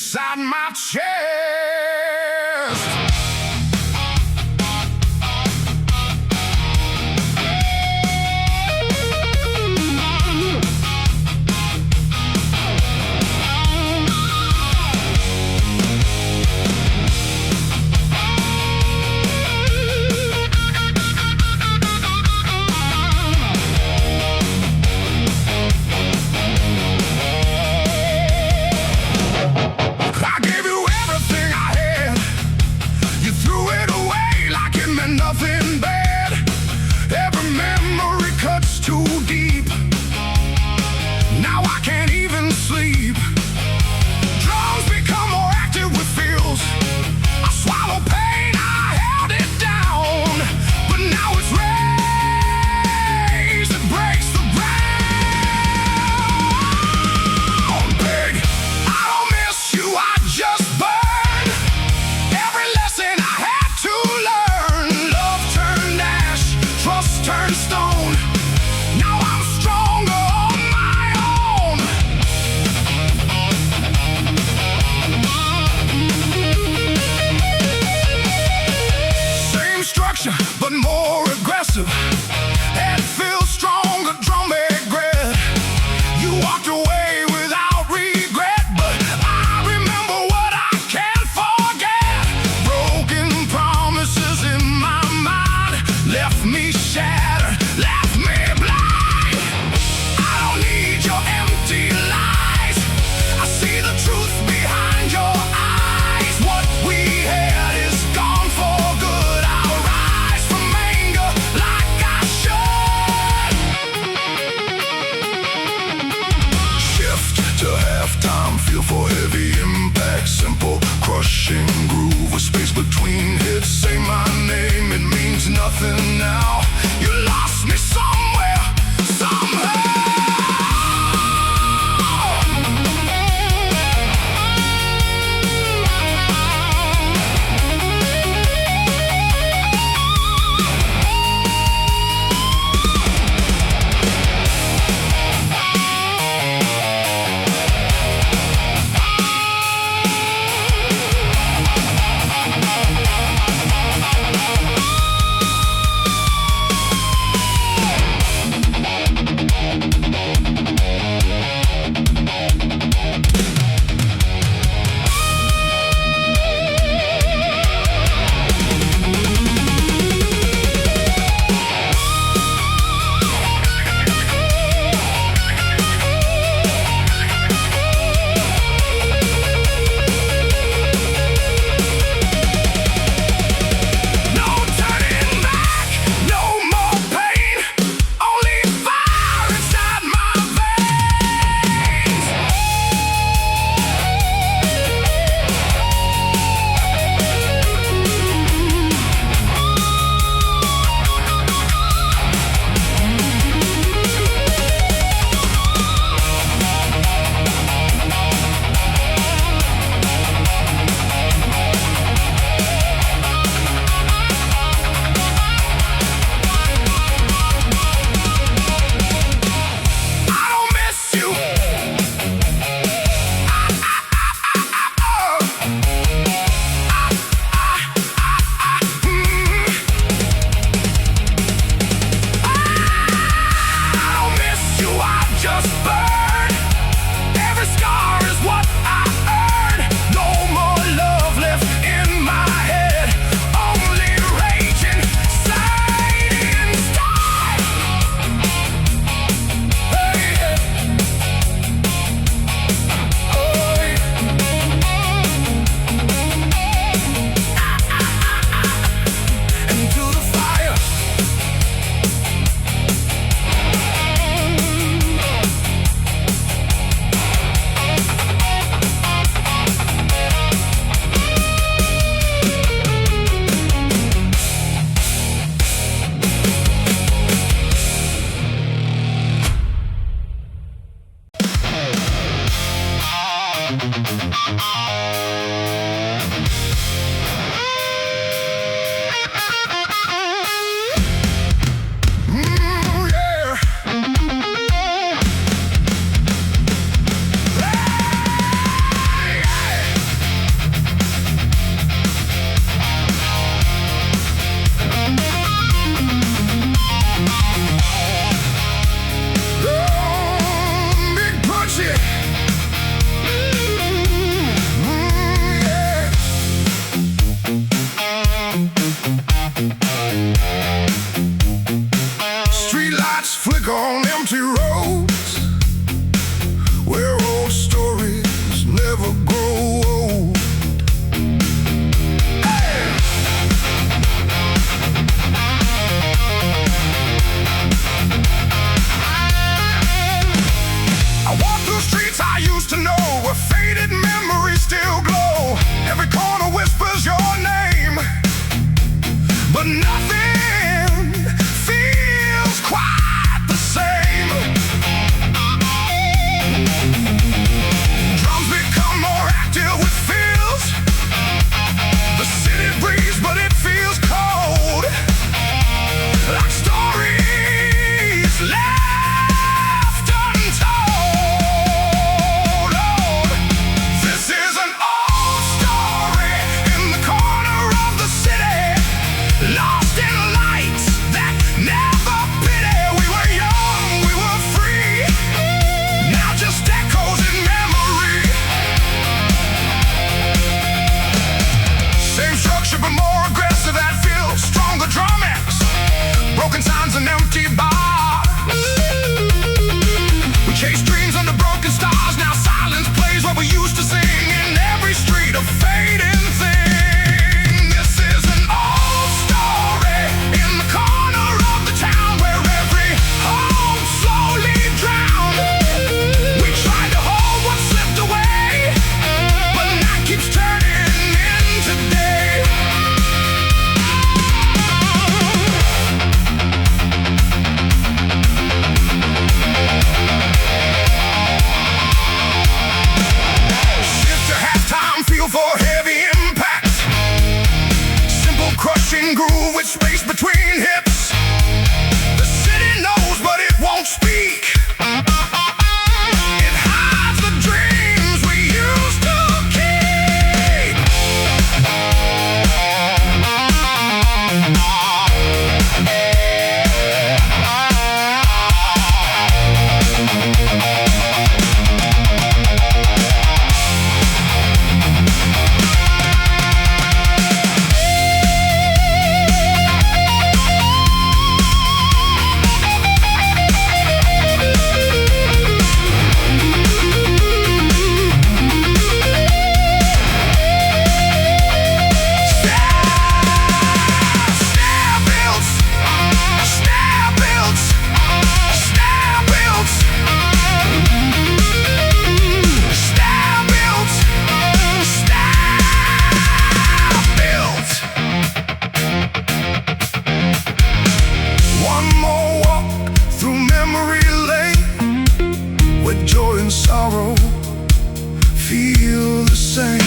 inside my chest. Nothing bad. Every memory cuts too deep. Now I can't even sleep. Drums become more active with feels. I swallow pain, I held it down, but now it's raised. It breaks the ground. Big, I don't miss you, I just burn. Every lesson I had to learn. Turn stone. Now I'm stronger on my own. Same structure, but more aggressive. Head feels stronger, drum regret. You walked away without regret, but I remember what I can't forget. Broken promises in my mind left me shattered, left me blind. I don't need your empty lies. I see the truth behind your eyes. What we had is gone for good. I'll rise from anger like I should. Shift to halftime, feel for heavy impact. Simple, crushing groove with space between hits. Say my name, it means nothing now. You lost me somewhere, somehow. the broken stars, now silence plays what we used to sing in every street, a fading thing. This is an old story in the corner of the town where every hope slowly drowned. We tried to hold what slipped away, but night keeps turning into day. Shift to halftime, feel for heavy impact. Simple crushing groove with space between hips. The city knows but it won't speak. It hides the dreams we used to keep. One more walk through memory lane, where joy and sorrow feel the same.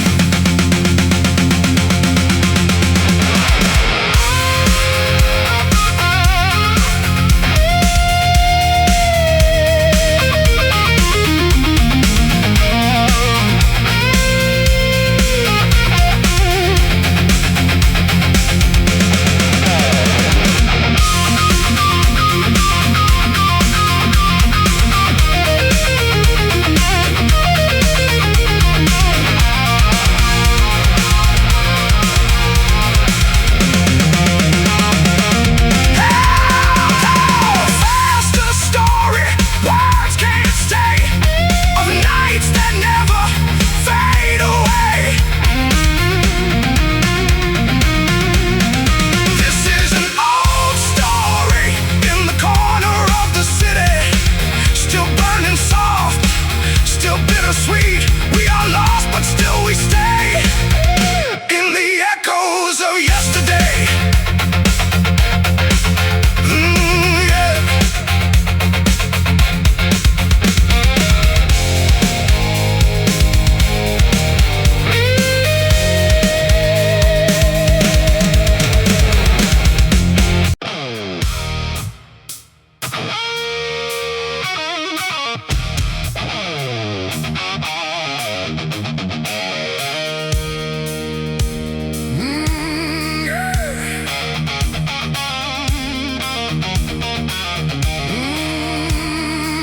Sweet, we are lost, but still we stay in the echoes of yesterday. Yeah.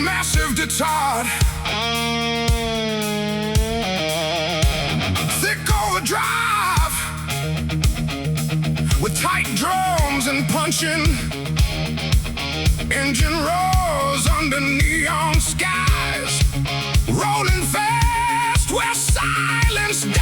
Massive guitar, thick overdrive, with tight drums and punching. Engine roars under neon skies, rolling fast where silence dies.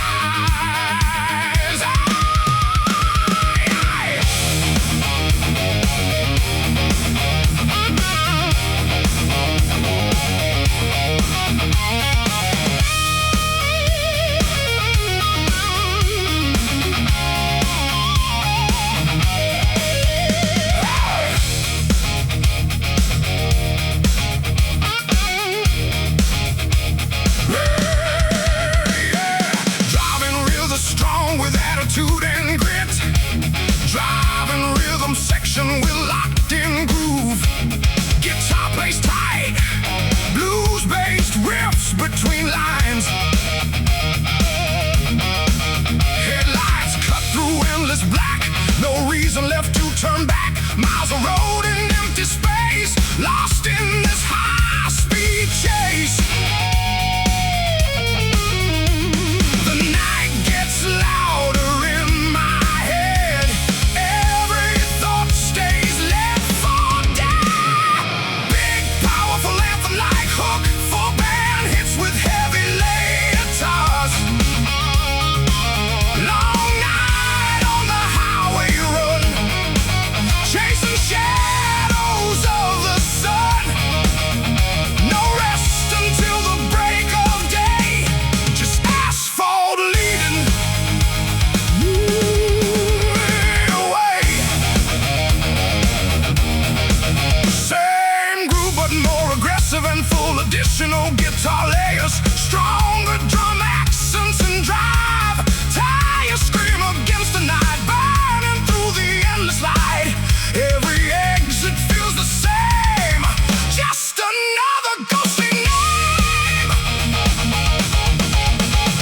Steel guitar layers, stronger drum accents and drive. Tire scream against the night, burning through the endless light. Every exit feels the same, just another ghostly name.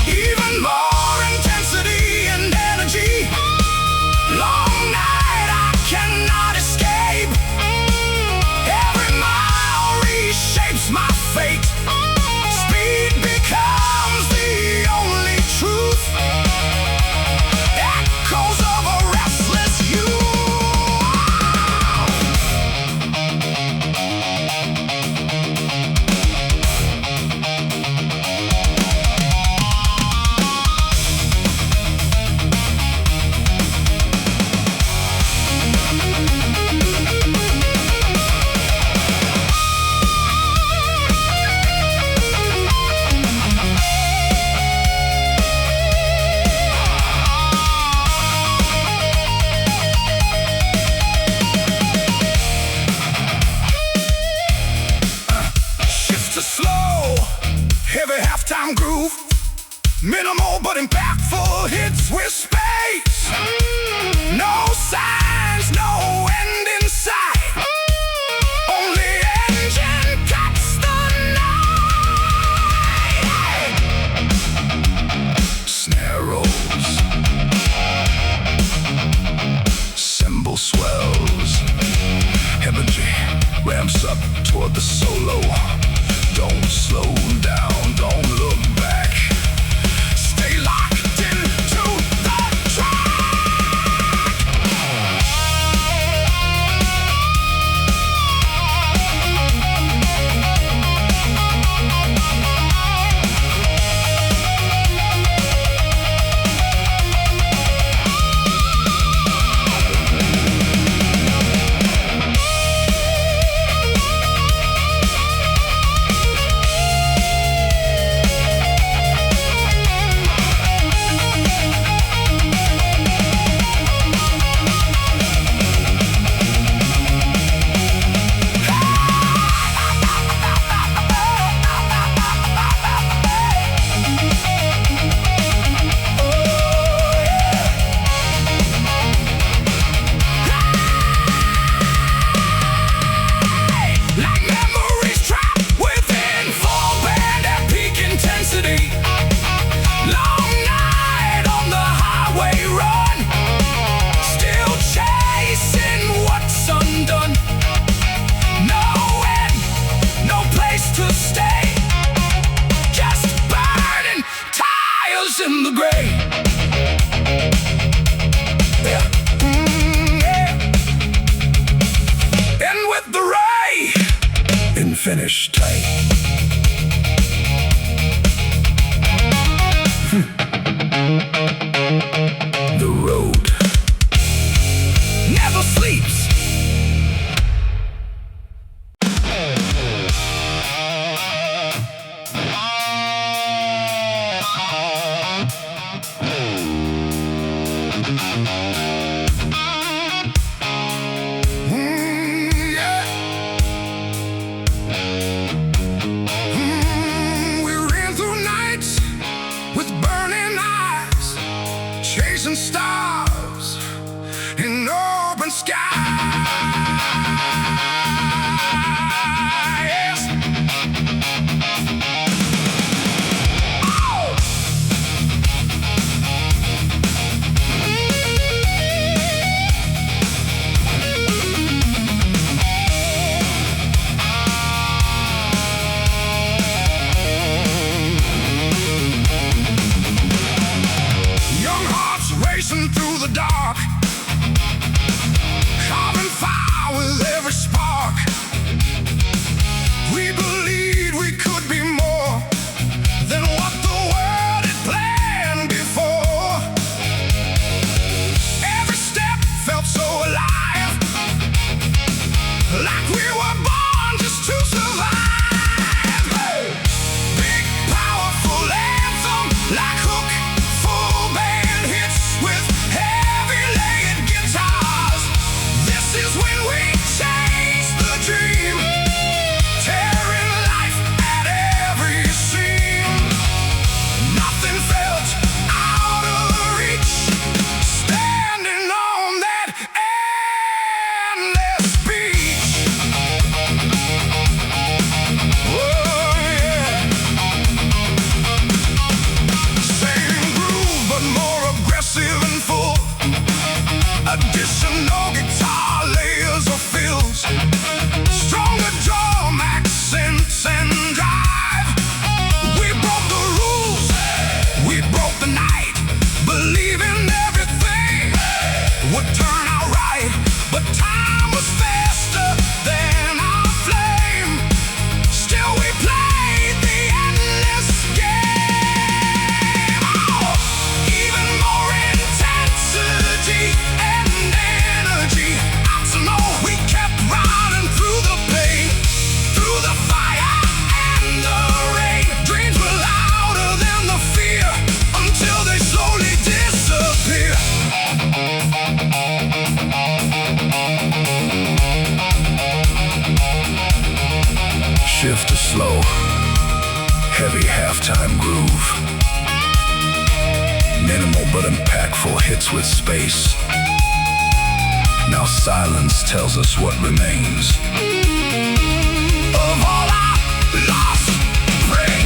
Even more intensity and energy. Long night I cannot escape. Every mile reshapes my fate. Speed becomes the only truth. Echoes of a restless youth. Shift to slow, heavy halftime groove. Minimal but impactful hits with space. No signs, no end in sight. Only engine cuts the night. Snare rolls, cymbal swells. Energy ramps up toward the solo. Don't slow down, don't look back. Stay locked into the track. Like memories trapped within full band at peak intensity. Long night on the highway run, still chasing what's undone. No end, no place to stay. Just burning tires in the gray. Yeah. Yeah. And with the ray in finish tight. The road never sleeps. Yeah. Heavy halftime groove. Minimal but impactful hits with space. Now silence tells us what remains. Of all our lost praise.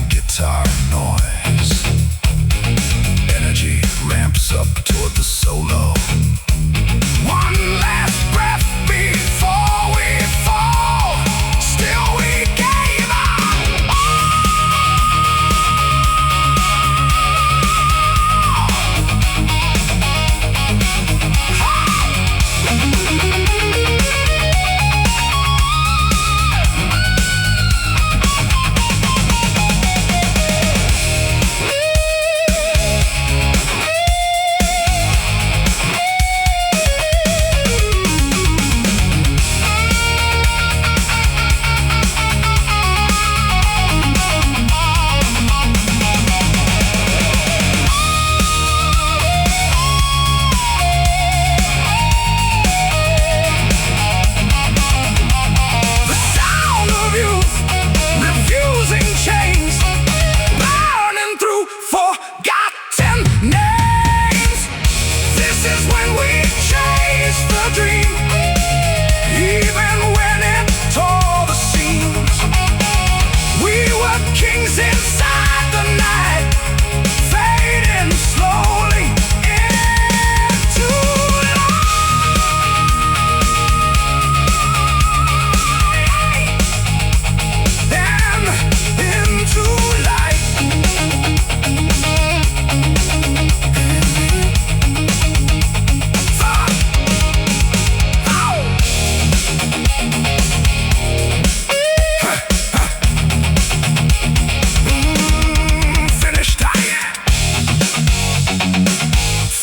Guitar noise. Energy ramps up toward the solo. One last breath before we fall. Still we gave up.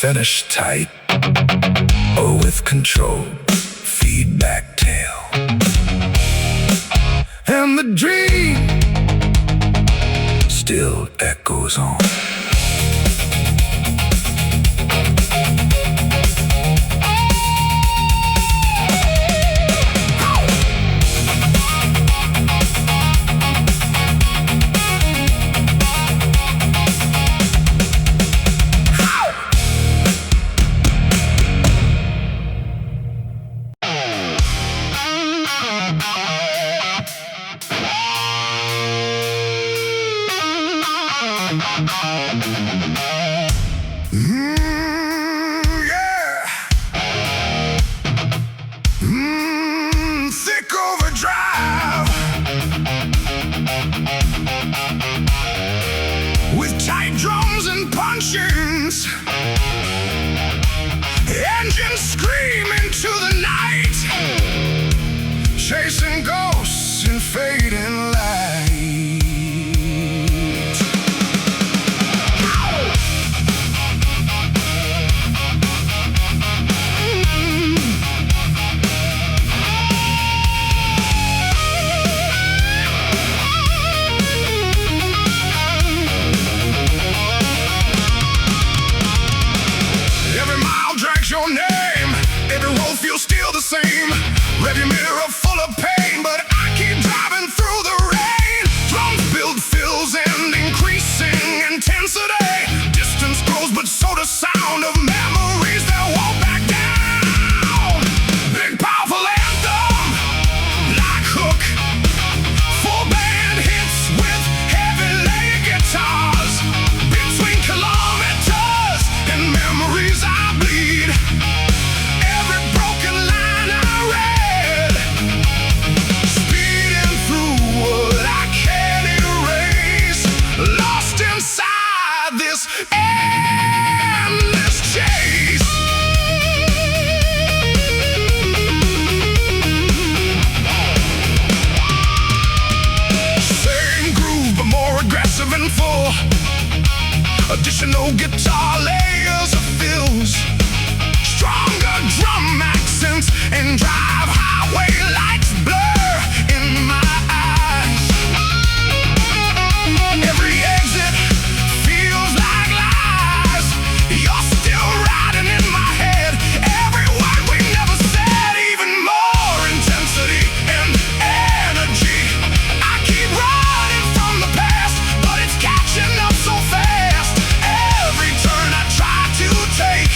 Finish tight or with control, feedback tail. And the dream still echoes on. Thick overdrive with tight drums and punchings, engines scream into the night, chasing ghosts in fading light. Your name, every Additional guitar layers of fills, stronger drum accents, and drive highway lights blur in my eyes. Every exit feels like lies. You're still riding in my head. Every word we never said, even more intensity and energy. I keep running from the past, but it's catching up so fast. Every turn I try to take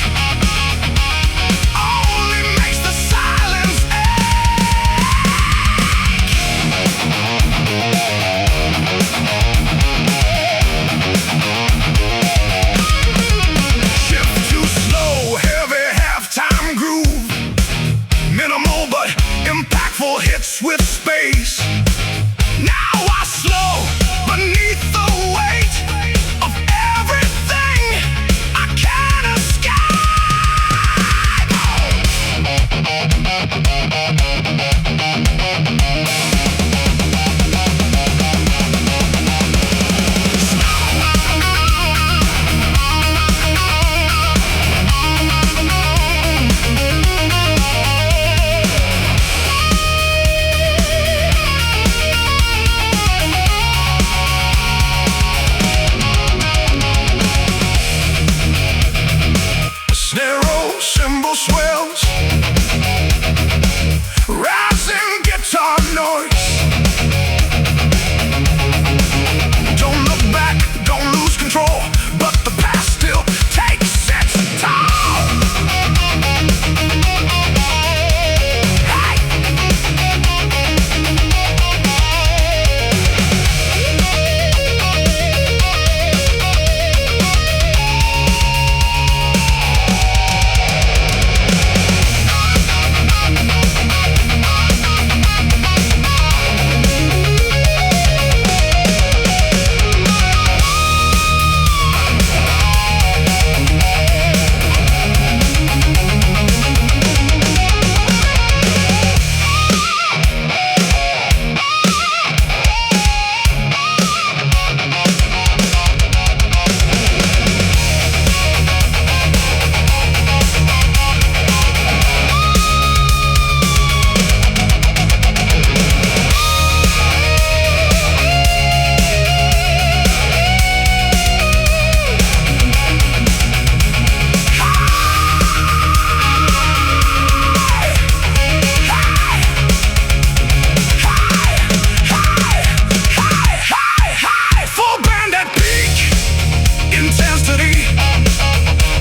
only makes the silence shift to slow, heavy halftime groove. Minimal but impactful hits with space. Now I slow beneath the weight of everything I can't escape. Narrow cymbal swells, rising guitar noise. Don't look back, don't lose control, but the past still takes its toll. Hey!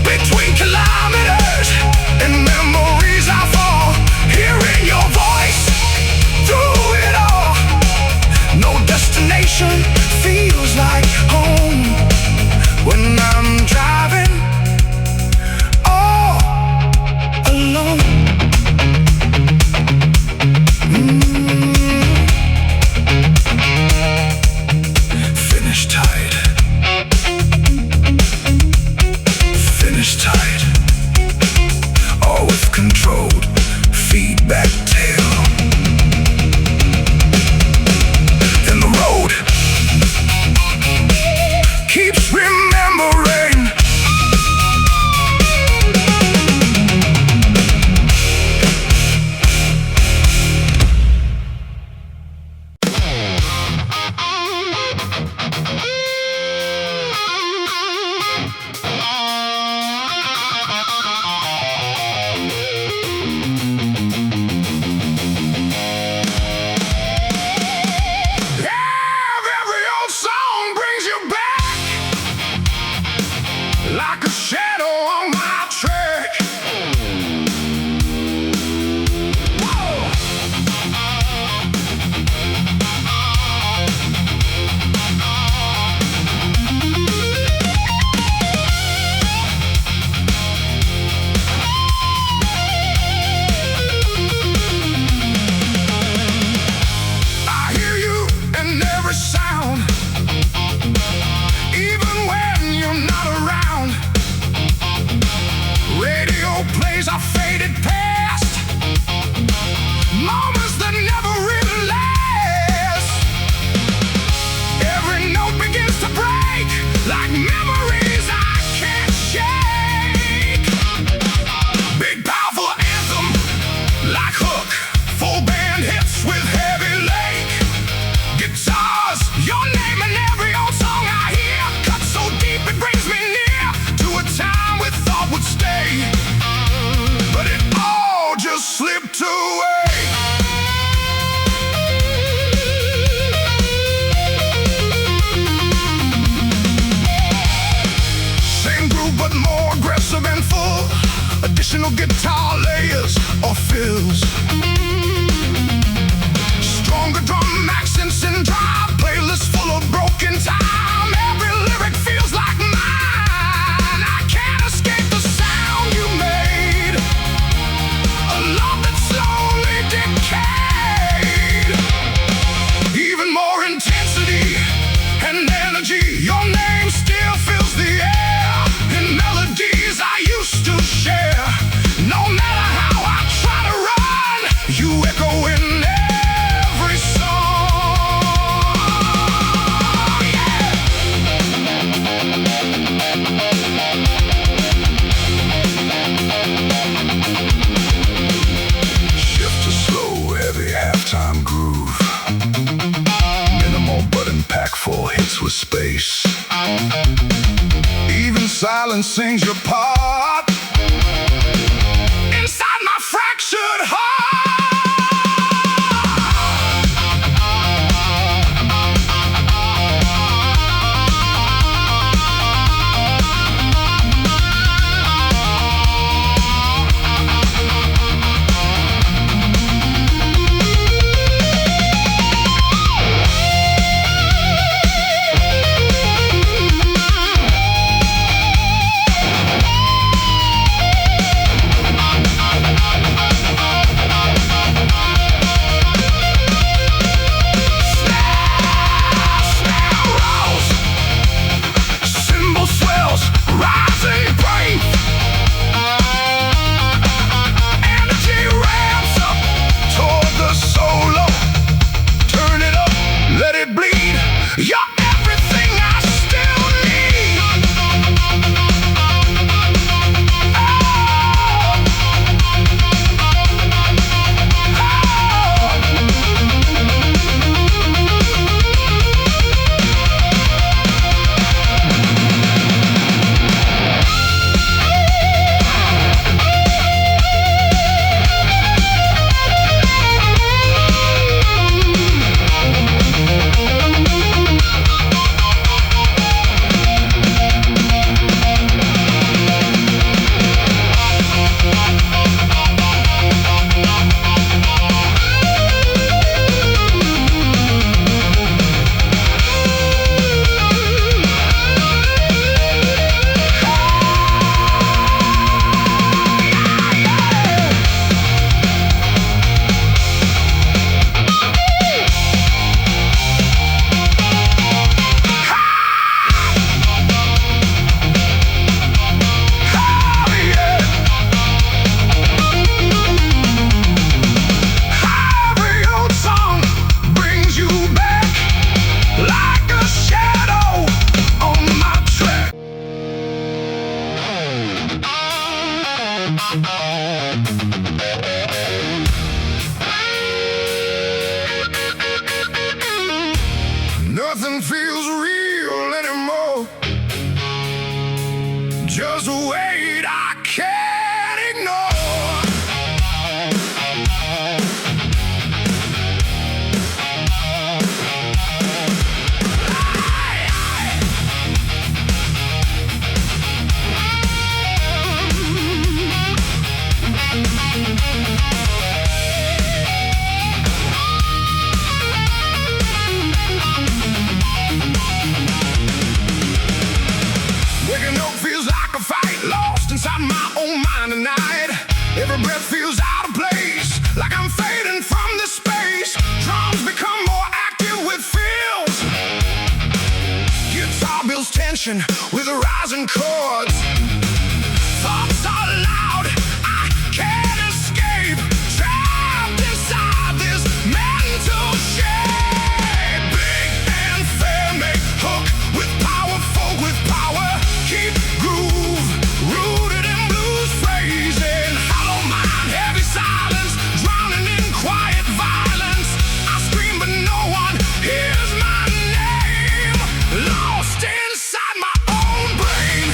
Between kilometers and memories I fall, hearing your voice through it all. No destination feels like home when I'm driving all alone. Finish tight. Finish tight, all with controlled feedback tail. Then the road keeps remembering. Every old song brings you back, like a shadow on my track. Whoa! I hear you in every sound, even when you're not around. Radio plays our faded past, moments that never really last. Every note begins to break like memories guitar layers or fills. Stronger drum accents and drive playlists full of broken time. Every lyric feels like mine. I can't escape the sound you made. A love that slowly decayed. Even more intensity and energy. Your name still fills the air in melodies I used to share. No matter how I try to run, you echo in every song. Yeah. Shift to slow, heavy halftime groove. Minimal but impactful hits with space. Even silence sings your part inside my fractured heart. Nothing feels real anymore. Just wait, I can't ignore. Every breath feels out of place, like I'm fading from this space. Drums become more active with fills. Guitar builds tension with rising chords. Thoughts are loud, I can't escape. Trapped inside this mental shape. Big and fair make hook with power, folk with power. Keep groove rooted in blues phrasing. Heavy silence, drowning in quiet violence. I scream but no one hears my name. Lost inside my own brain.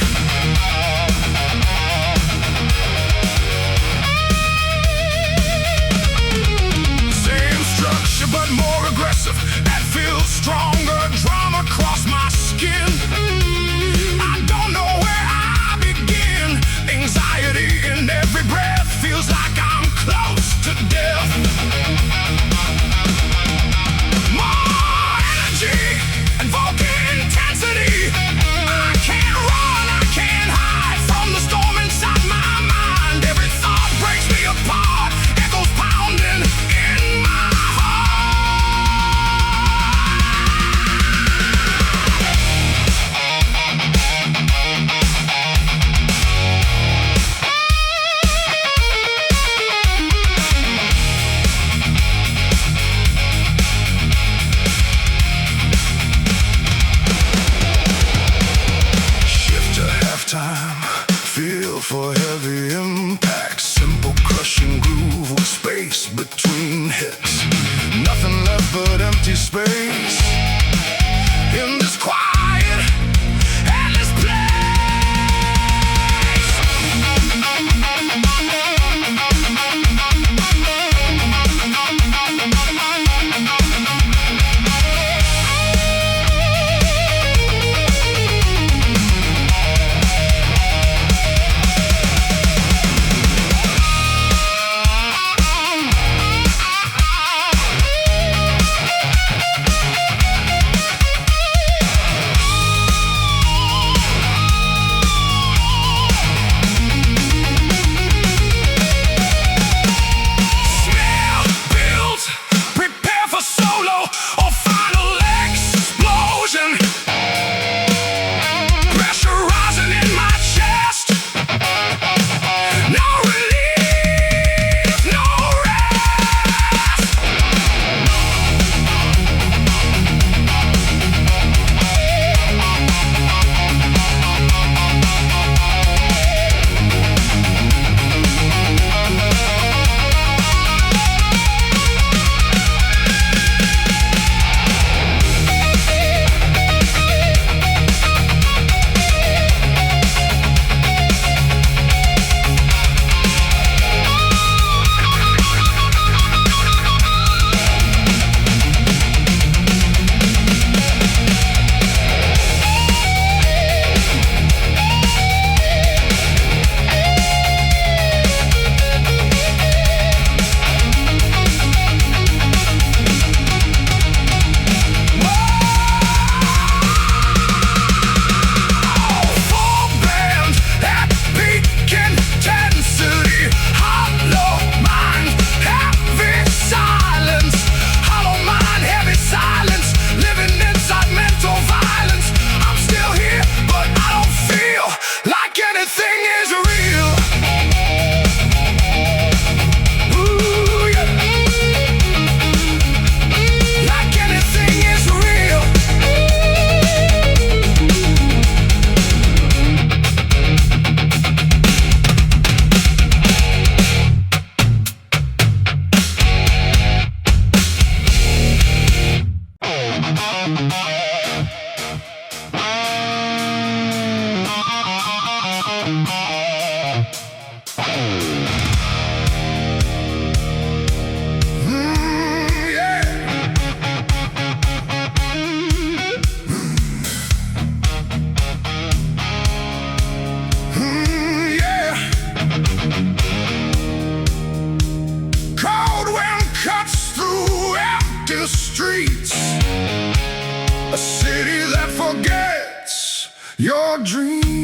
city that forgets your dreams.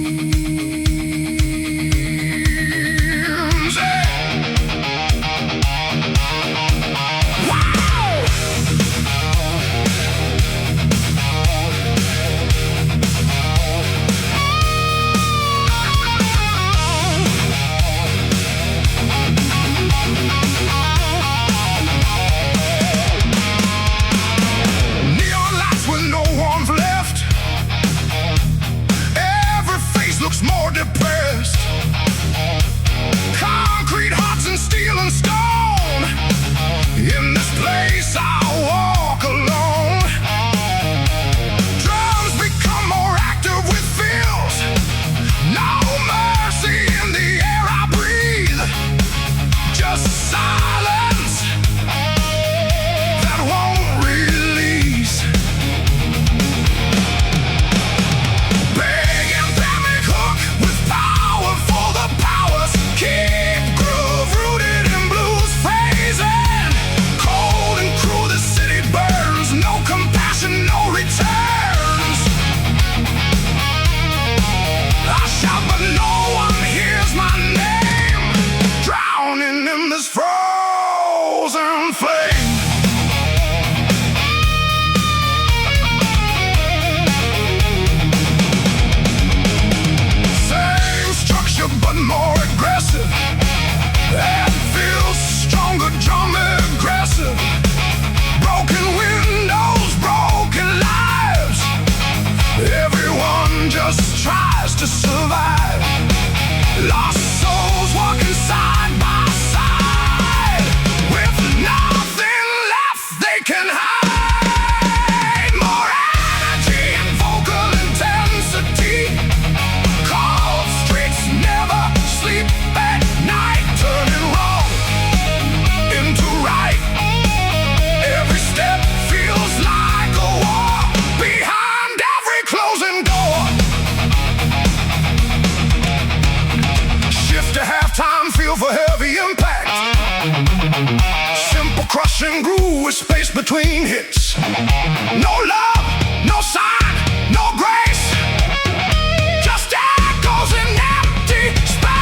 More depressed. Concrete hearts and steel and stone. In this place I walk alone. Drums become more active with feels. No mercy in the air I breathe. Just silence that won't release. Frozen flame. Same structure but more aggressive. That feels stronger, drum aggressive. Broken windows, broken lives. Everyone just tries to survive. Lost souls walking side by side, with nothing left they can hide. More energy and vocal intensity. Cold streets never sleep at night, turning wrong into right. Every step feels like a war behind every closing door. Shift to halftime, feel for heavy impact. Simple crushing groove with space between hits. No love, no sign, no grace. Just echoes in empty space.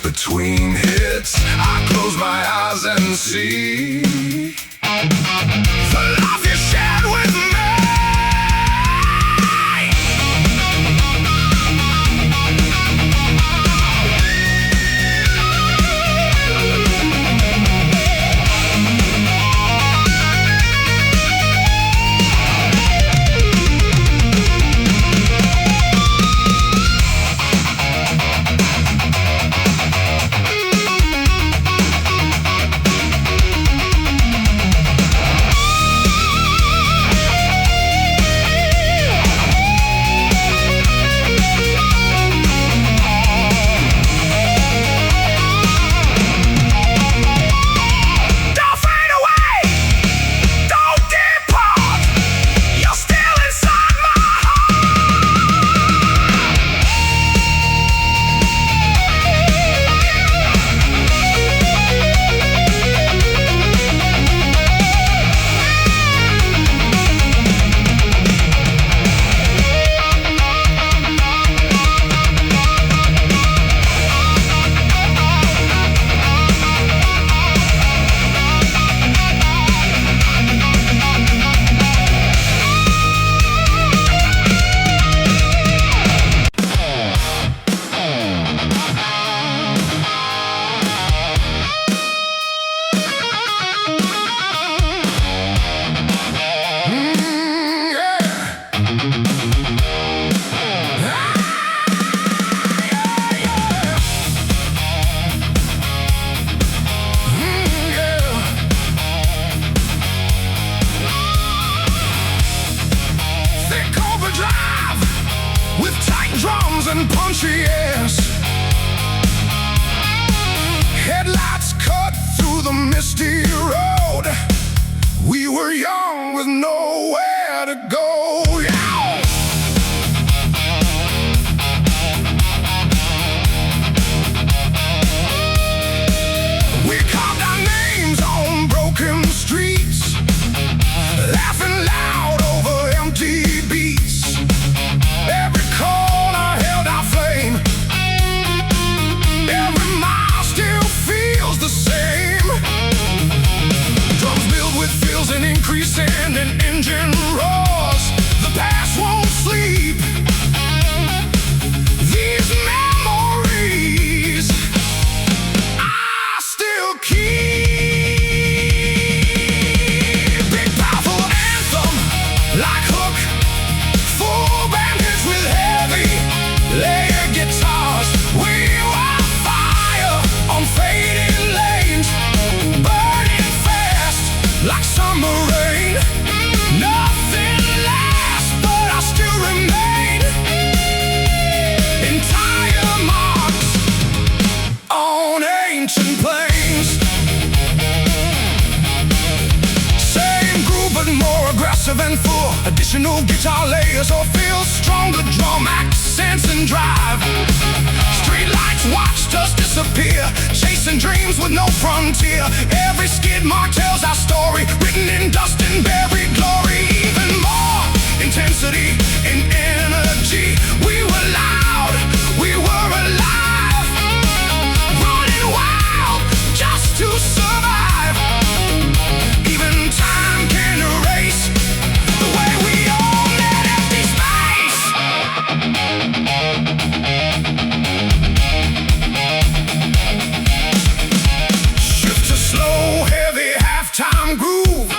between hits. I close my eyes and see the love you shared with me. And punchy ass, headlights cut through the misty road. We were young with nowhere to go. Yeah. We carved our names on broken streets, laughing loud over empty beats. Every corner held our flame. Every mile still feels the same. Drums build with fills and increasing and engine roars. The past won't sleep. These memories I still keep. Big powerful anthem like Hook, full band hits with heavy layer guitars. We were fire on fading lanes, burning fast like summer rain. Nothing lasts, but I still remain. Entire marks on ancient plains. Same groove but more aggressive and full. Additional guitar layers or feels stronger drum accents and drive. Street lights watched us disappear, chasing dreams with no frontier. Every skid mark tells our story, written in dust and buried glory. Even more intensity and energy. We were loud, we were alive, running wild just to survive. Even time can erase the way we own that empty space. Shift to slow, heavy halftime groove.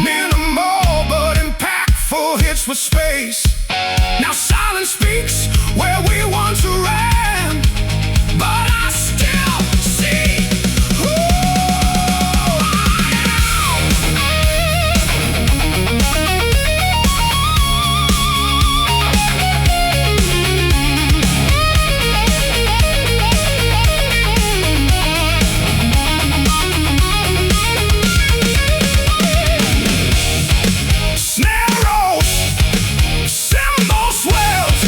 Minimal but impactful hits with space. Now silence speaks where we once ran, but I still see who I snare rolls, cymbal swells.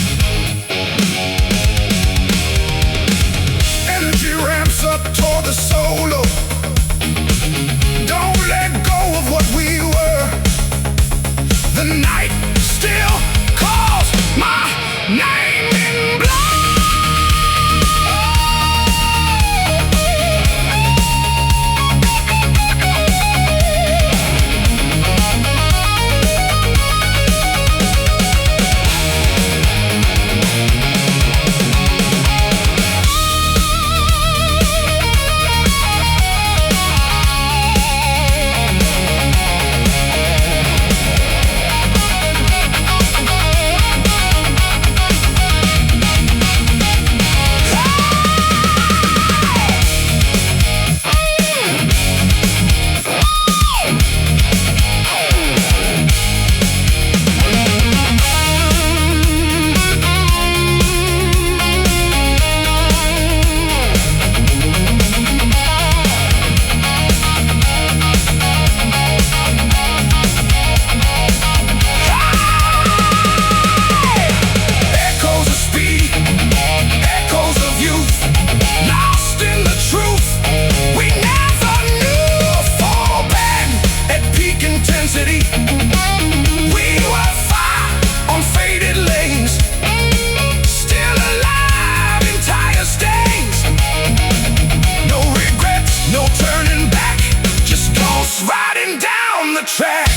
track.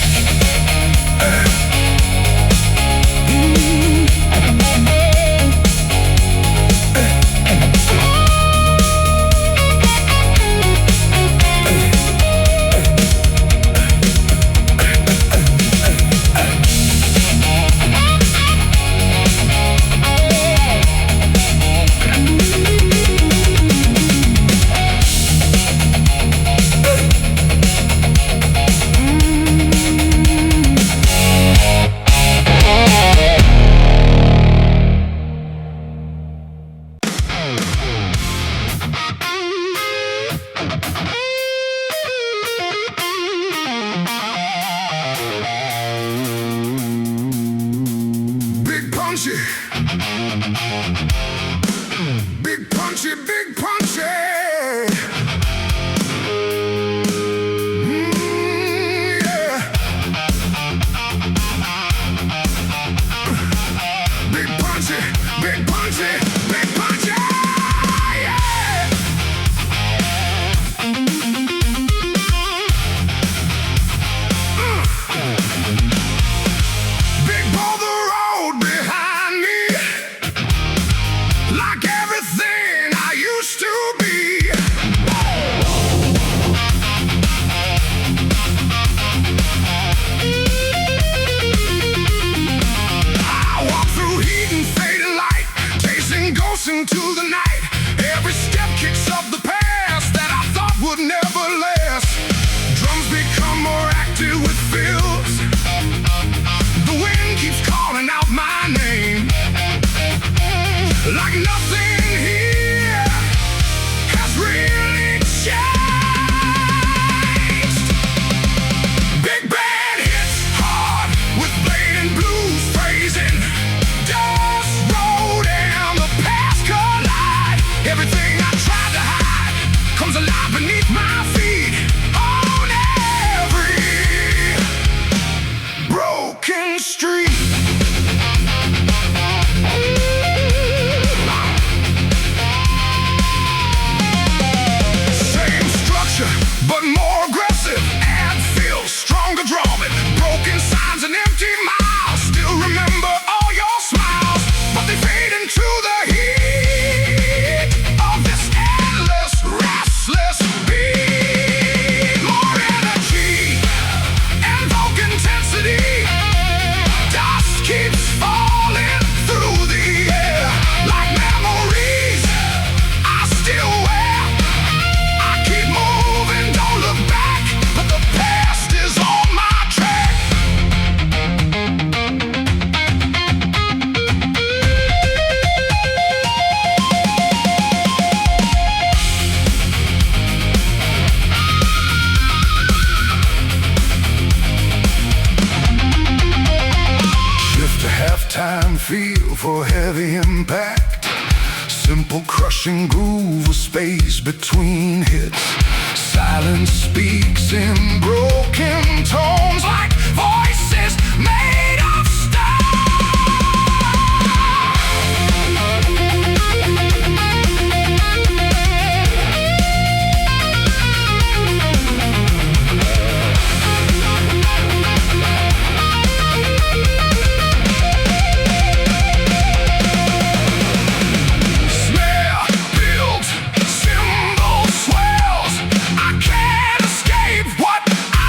Big punchy, big punchy. Yeah. Big punchy, big punchy, big punchy. Yeah. Big brother road behind me, like everything I used to be. I walk through heat and fading light, chasing ghosts into the night. Every step kicks up the past that I thought would never last. Drums become more active with fills. The wind keeps calling out my name, like nothing here has really changed. Big band hits hard with blade and blues phrasing. Dust road and the past collide. Everything I tried to hide comes alive beneath my feet. On every broken street. Same structure, but more aggressive. Add feels stronger drawing. Broken signs and empty miles. Still remember all your smiles, but they fade into the heat of this endless, restless beat. More energy and Vulcan intensity. Dust keeps falling through the air like memories I still wear. I keep moving, don't look back, but the past is on my track. Shift to halftime feel for heavy impact. Simple crushing groove with space between hits. Silence speaks in broken tones like voices made of snare builds, cymbal swells. I can't escape what I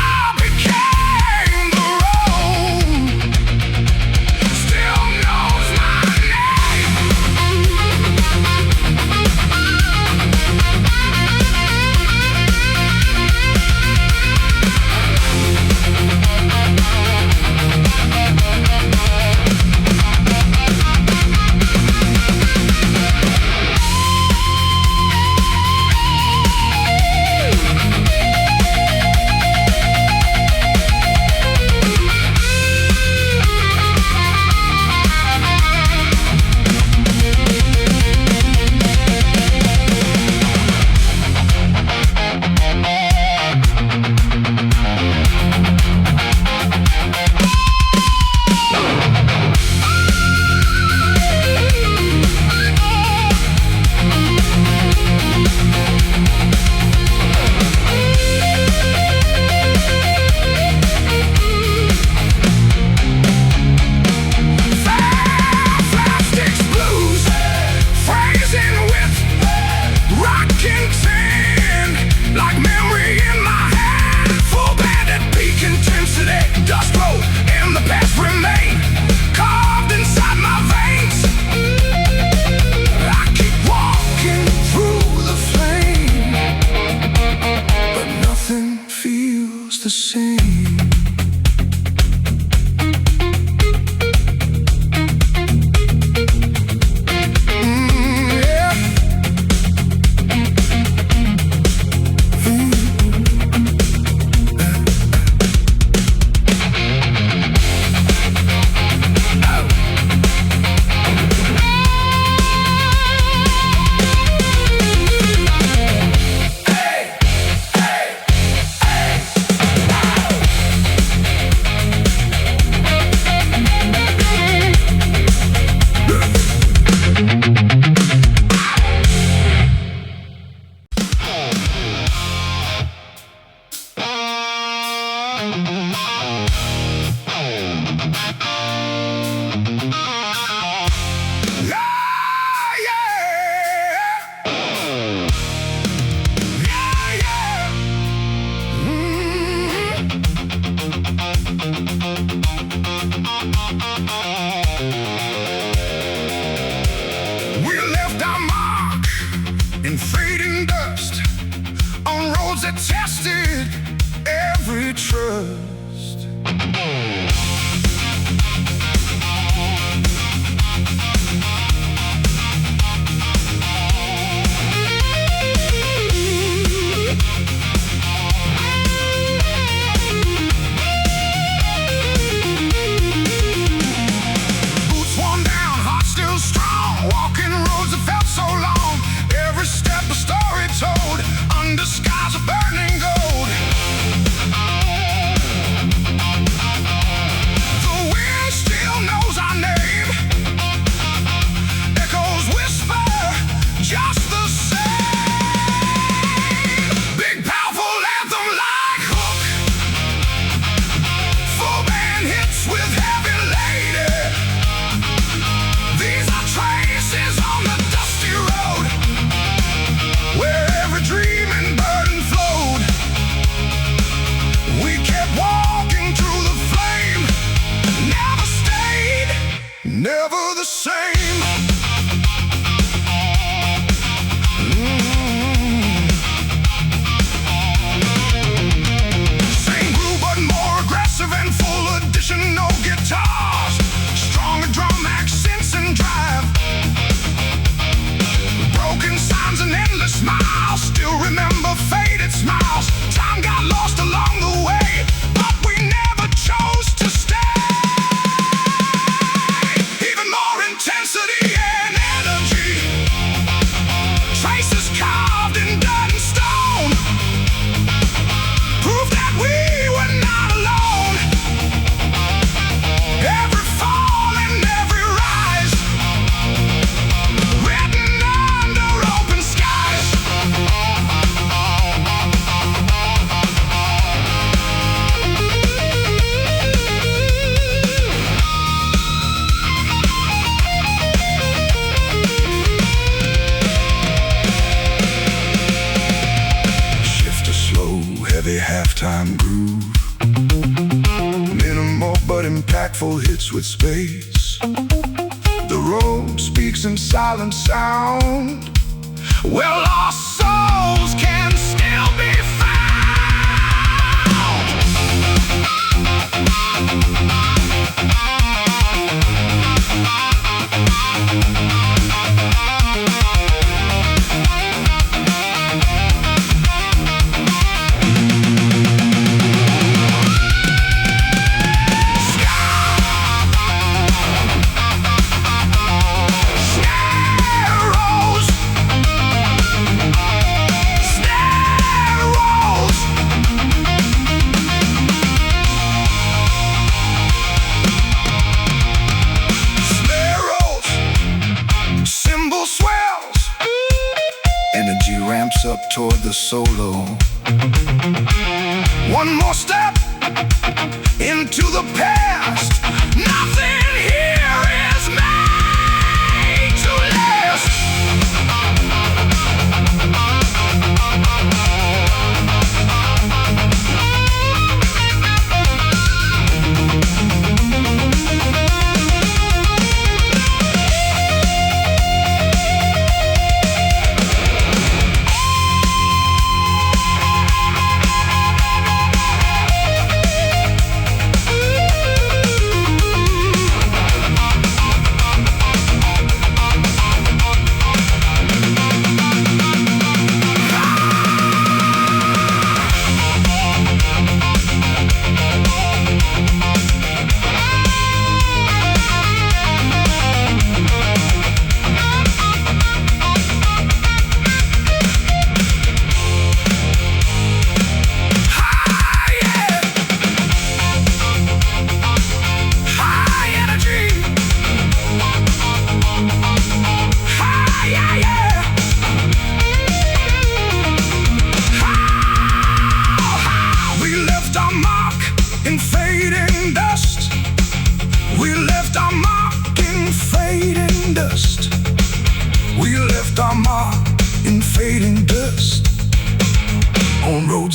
the same. Tested every trust. Boots worn down, heart still strong. Walking roads that felt so long. Every step a story told. Under skies of burning gold. The wind still knows our name. Echoes whisper just the same. Big powerful anthem like hook. Full band hits with heavy lady. These are traces on the dusty road, where every dream and burden flowed. We kept walking through the flame, never stayed, never the same. Same groove but more aggressive and full edition, no guitars, stronger drum accents and drive. Broken signs and endless smiles, still remember faded smiles. Time got lost along the way, but we never chose to stay. Even more intensity and energy, traces carved in dirt and stone, proof that we were not alone. Every fall and every rise, written under open skies. Shift a slow, heavy halftime groove. Minimal but impactful hits with space. The road speaks in silent sound. Well, our souls can still be found. Ramps up toward the solo. One more step into the past. Nothing here is made to last.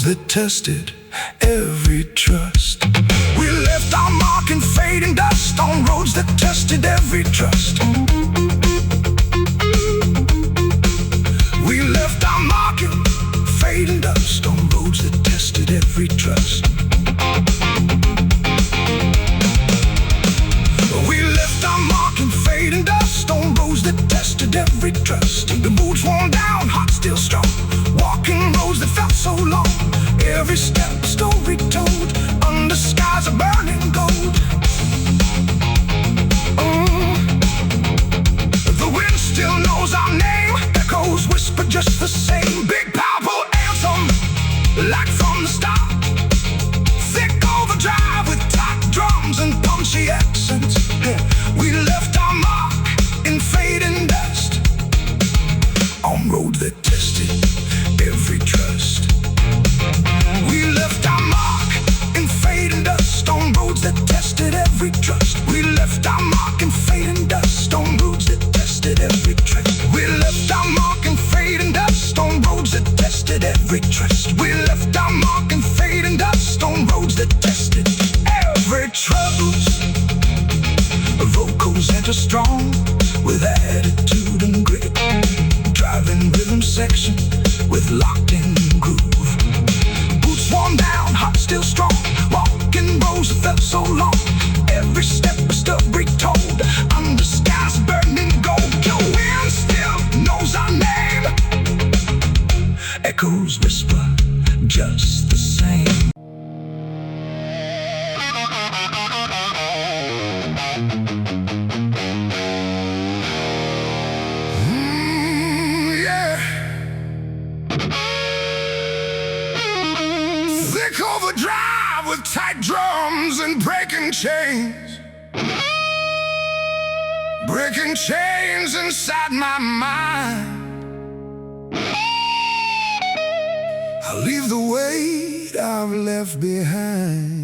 roads that tested every trust. We left our mark in fading dust on roads that tested every trust. We left our mark in fading dust on roads that tested every trust. We left our mark in fading dust on roads that tested every trust. The boots worn down, heart still strong, walking roads that felt so long. Every step a story told, under skies of burning gold. The wind still knows our name, echoes whisper just the same. Big powerful anthem, like from the start. Thick overdrive with tight drums and punchy accents. We left our mark in fading dust on road that tested every trust. We left our mark in fading dust on roads that tested every trust. We left our mark in fading dust on roads that tested every trust. We left our mark in fading dust on roads that tested every trust. We left our mark in fading dust on roads that tested every trust. Vocals enter strong with attitude and grit, driving rhythm section with locked-in groove. Boots worn down, heart still strong, walking roads that felt so long. Every step a story told, under skies burning gold. The wind still knows our name, echoes whisper just the same. Thick overdrive with tight drums and breaking chains. Breaking chains inside my mind. I'll leave the weight I've left behind.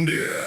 Yeah.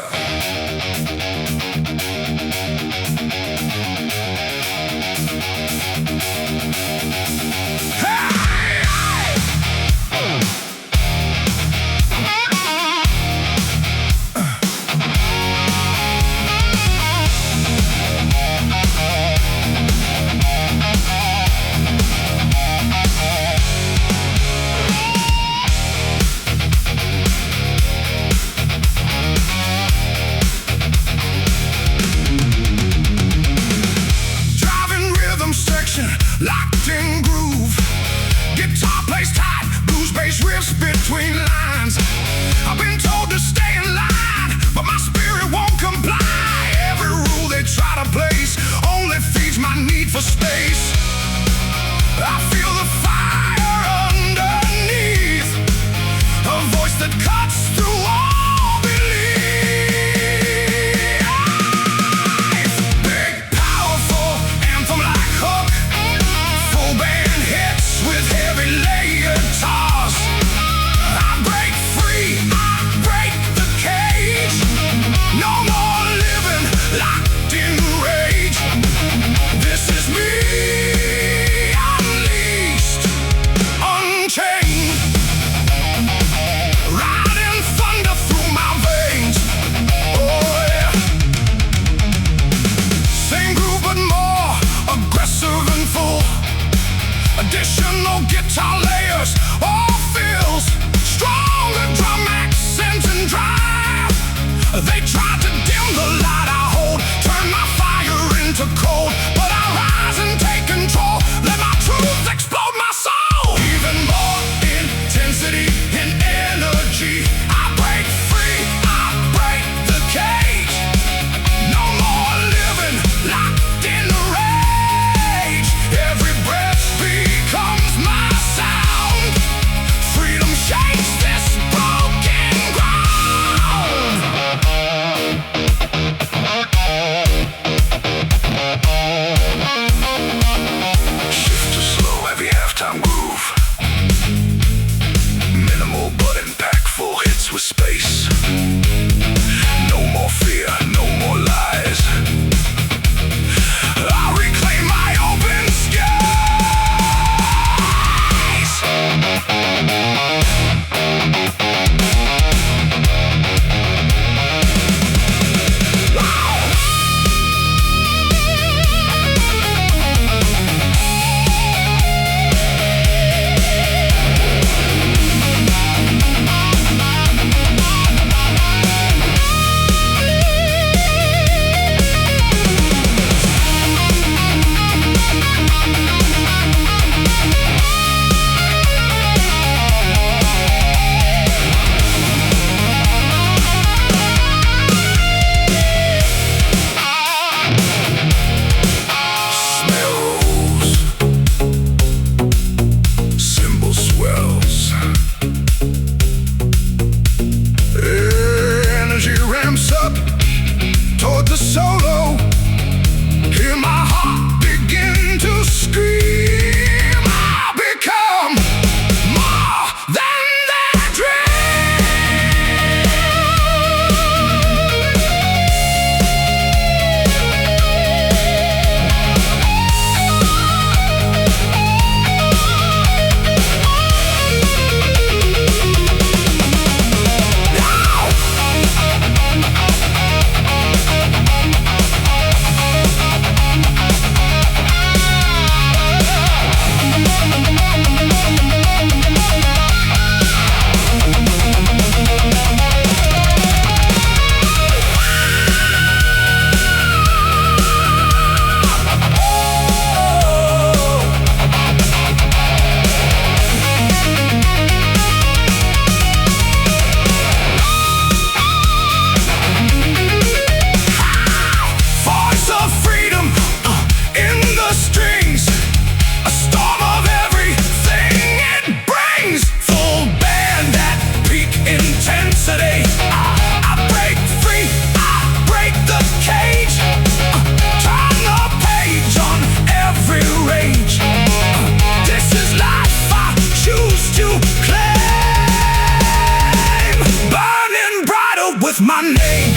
my name.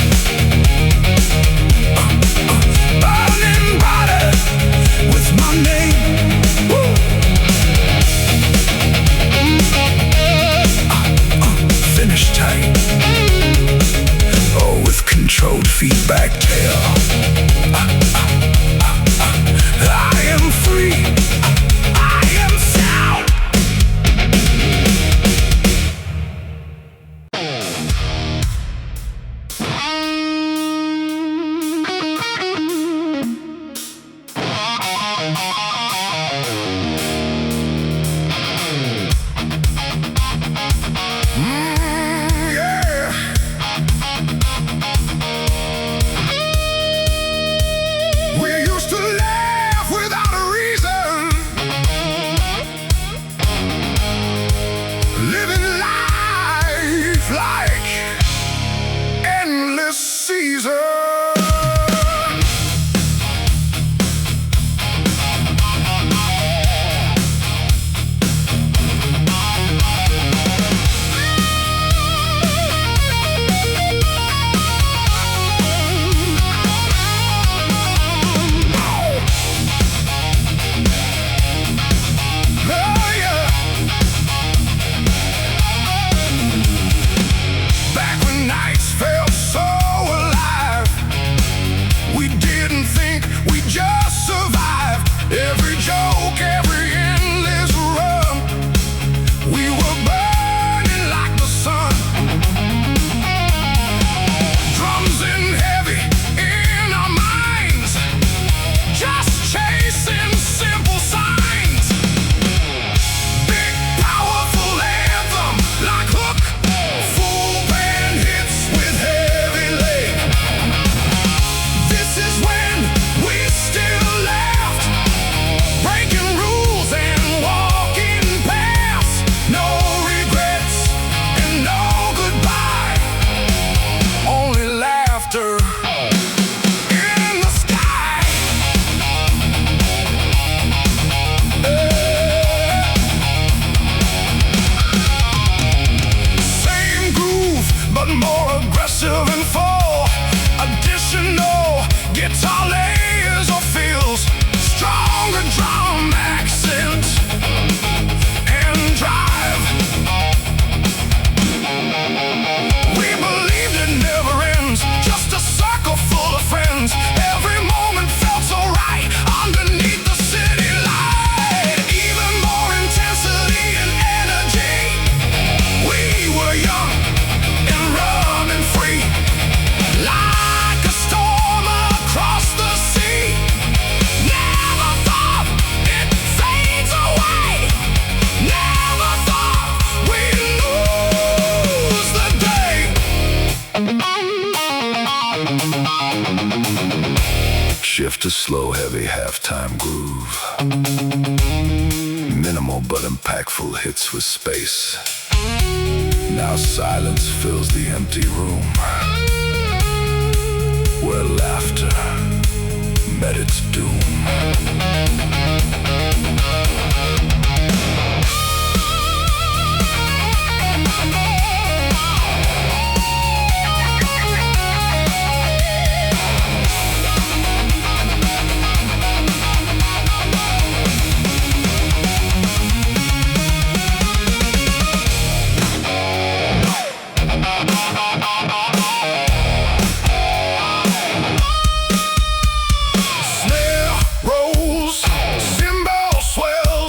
Burning brighter with my name. Woo! Finish tight. Oh, with controlled feedback tail. I am free. I am sound. Yeah. We used to laugh without a reason, living life like endless seasons. Every joke, every endless run, we were burning like the sun. Drums in heavy in our minds, just chasing simple signs. Big powerful anthem like hook, full band hits with heavy leg. This is when we still laughed, breaking rules and walking paths. No regrets and no goodbye, only laughter in the sky. Same groove, but more aggressive and full. Additional guitar layers or fills, stronger drum accent and drive. We believed it never ends, just a circle full of friends. Every moment felt so right underneath the city light. Even more intensity and energy. We were young and running free, like a storm across the sea. Never thought it fades away. Never thought we'd lose the day. Shift to slow, heavy halftime groove. Minimal but impactful hits with space. Now silence fills the empty room, where laughter met its doom. Snare rolls, cymbal swell.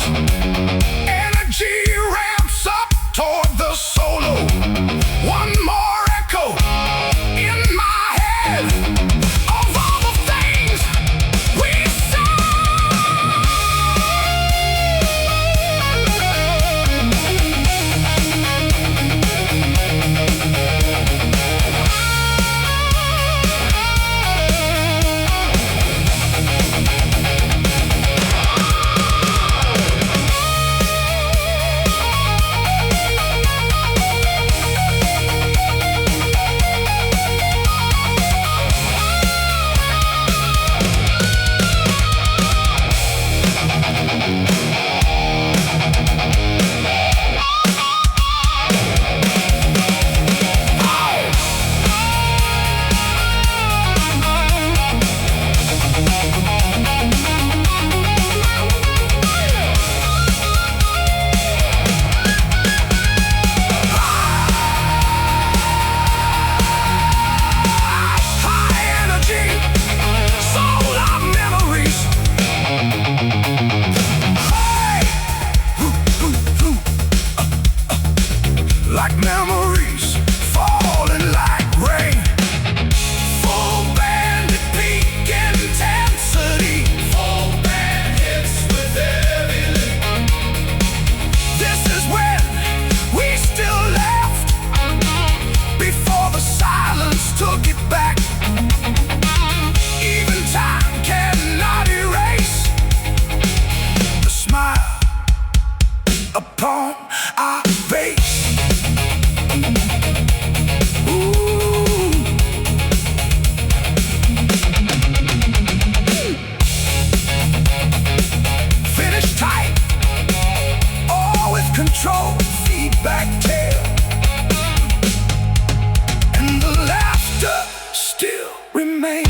like memories falling like rain. Full band at peak intensity, full band hits with heavy lift. This is when we still left, before the silence took it back. Even time cannot erase the smile upon our face. Ooh. Finish tight, all with control, feedback tail, and the laughter still remains.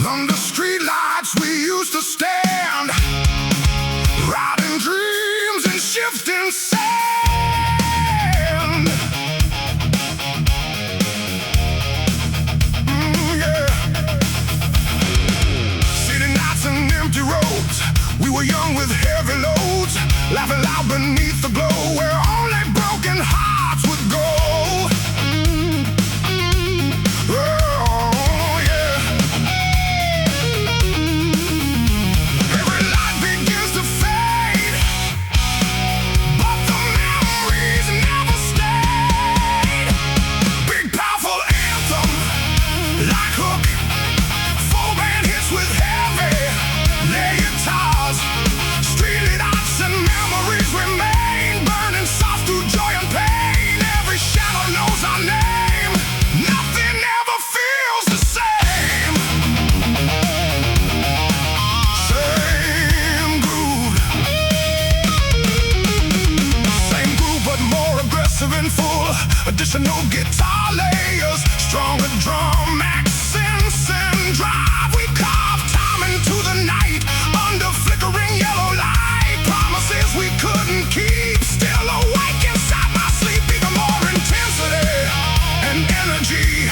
Under street lights we used to stand, riding dreams and shifting sand. Yeah. City nights and empty roads, we were young with heavy loads, laughing loud beneath the glow where only broken hearts would go. Additional guitar layers, stronger drum accents and drive. We carved time into the night under flickering yellow light. Promises we couldn't keep, still awake inside my sleep. Even more intensity and energy.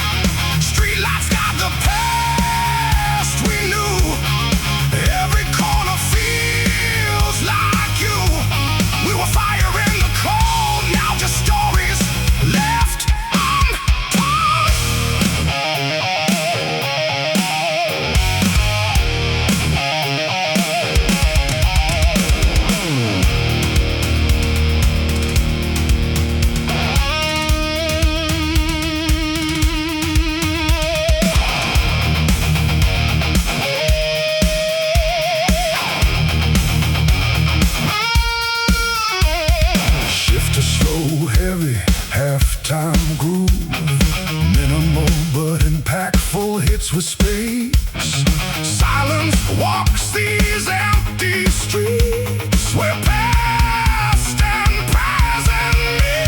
Streetlights got the past we knew. Every corner feels like you. We were fire in the cold, now just stories left untold. Shift to slow, heavy, halftime groove. Minimal but impactful hits with space. Silence walks these empty streets where past and present meet.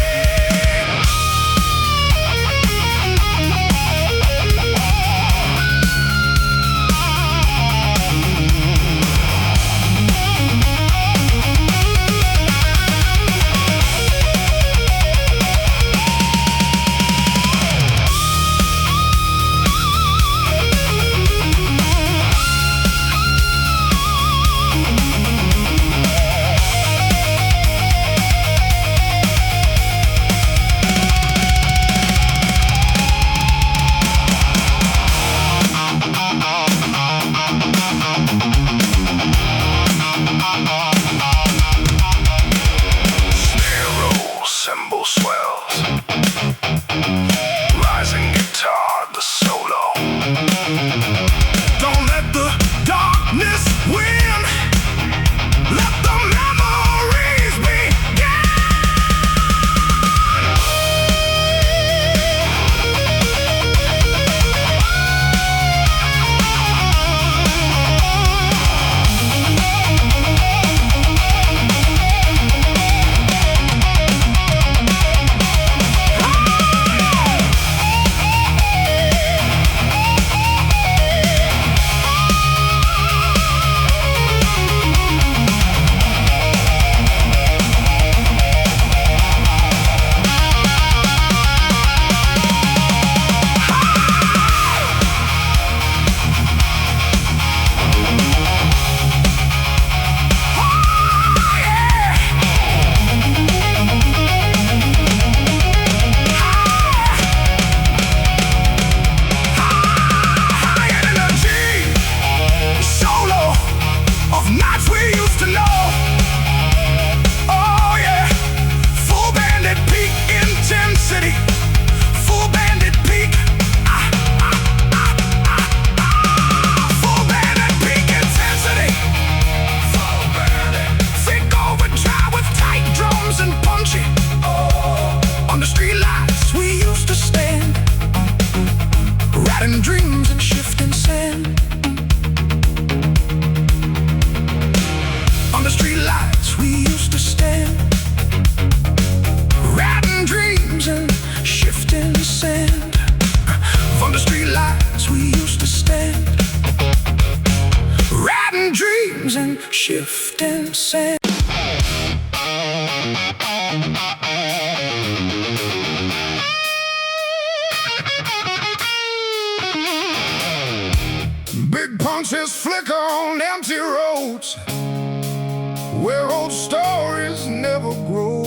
torches flicker on empty roads where old stories never grow.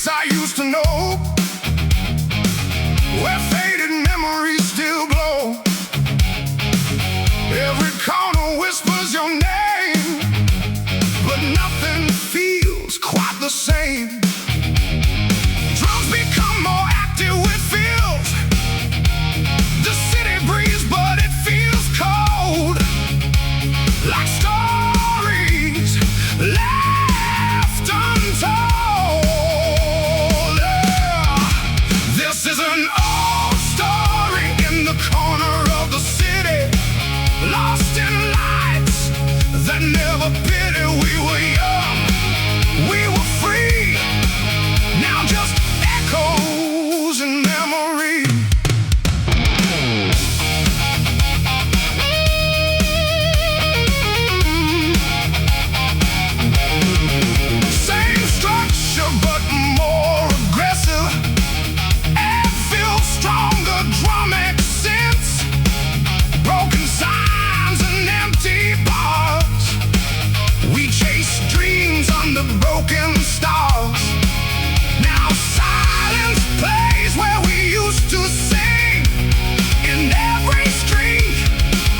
I used to know, where faded memories still glow. Every corner whispers your name, but nothing feels quite the same. Drums become more active with feels. The city breathes, but it feels cold, like stories left untold. This is an old story in the corner of the city, lost in lights that never pity. We were young, we were free, now just echoes in memory. Same structure but more aggressive. Stronger drum accents, broken signs and empty bars. We chase dreams under broken stars. Now silence plays where we used to sing. In every street,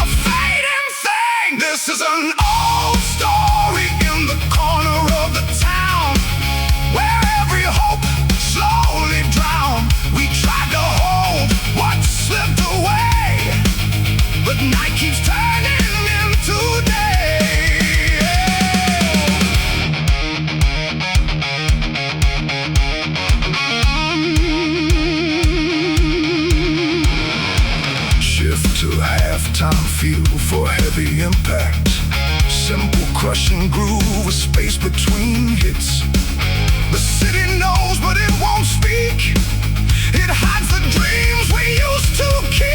a fading thing. This is an old story in the corner of the town, where every hope slowly drowned. We tried to hold what slipped away, but night keeps turning into day. Shift to halftime feel for heavy impact. Simple crushing groove with space between hits. The city knows but it won't speak. It hides the dreams we used to keep.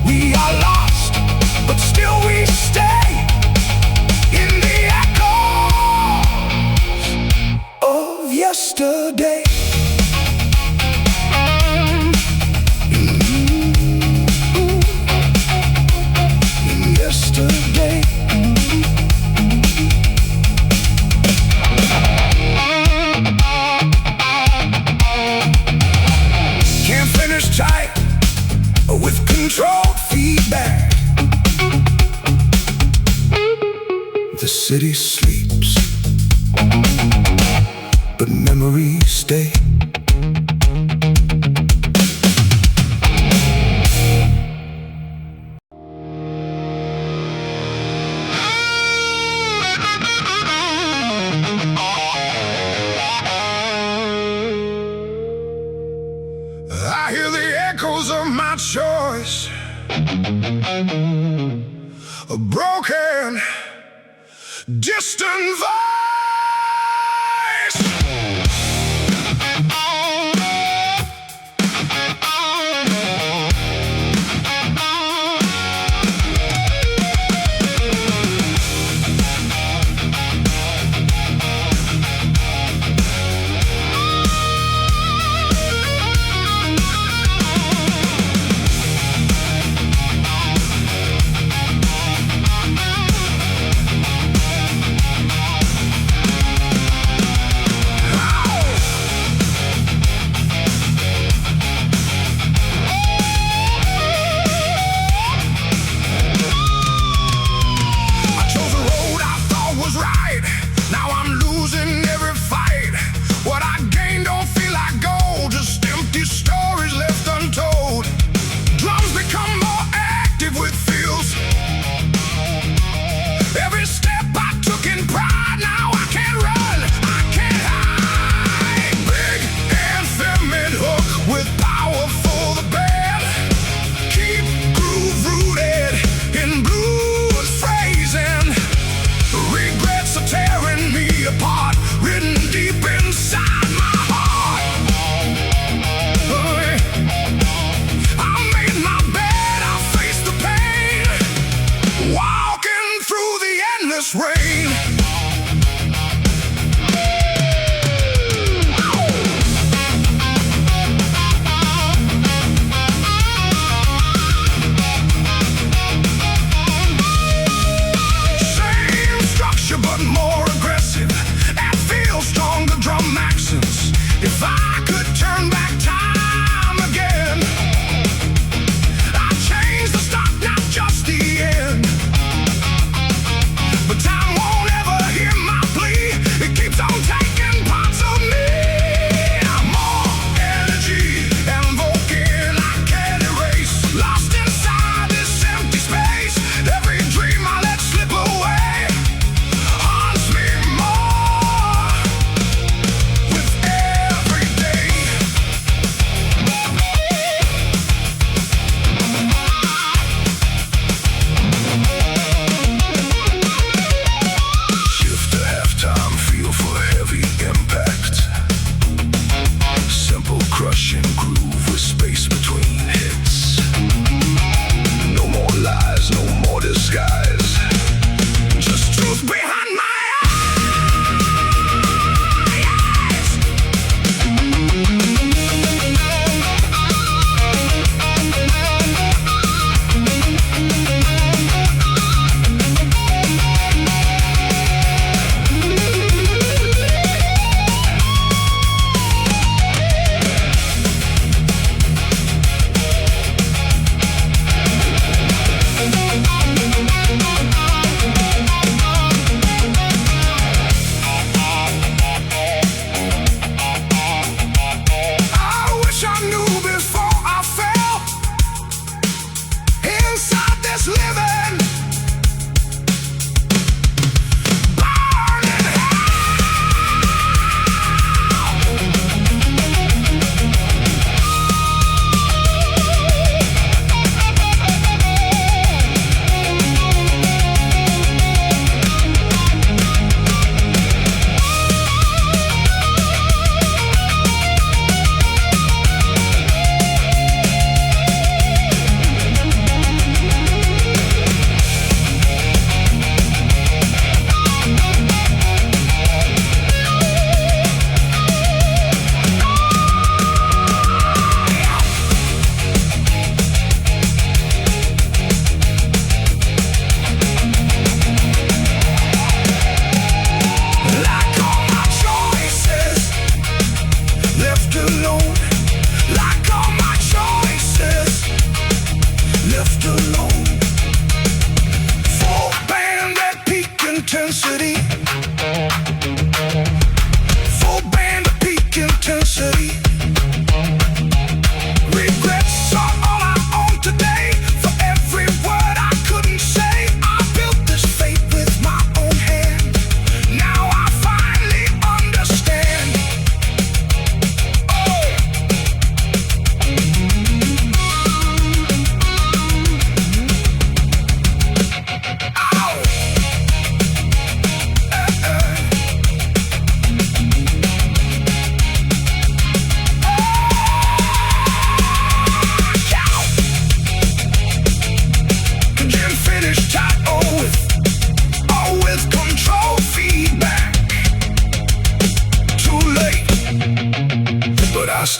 We are lost, but still we stay. In the controlled feedback. The city sleeps, but memories stay. I hear the echoes of my choice, a broken, distant voice.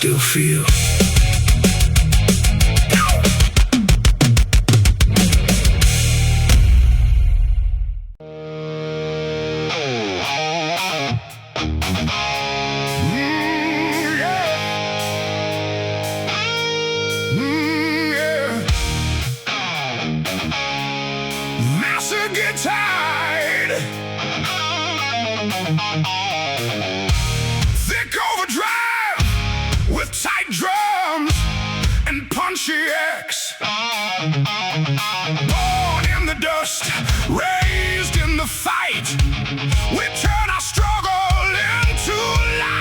still feel. Get tired. Thick overdrive with tight drums and punchy X. Born in the dust, raised in the fight. We turn our struggle into light.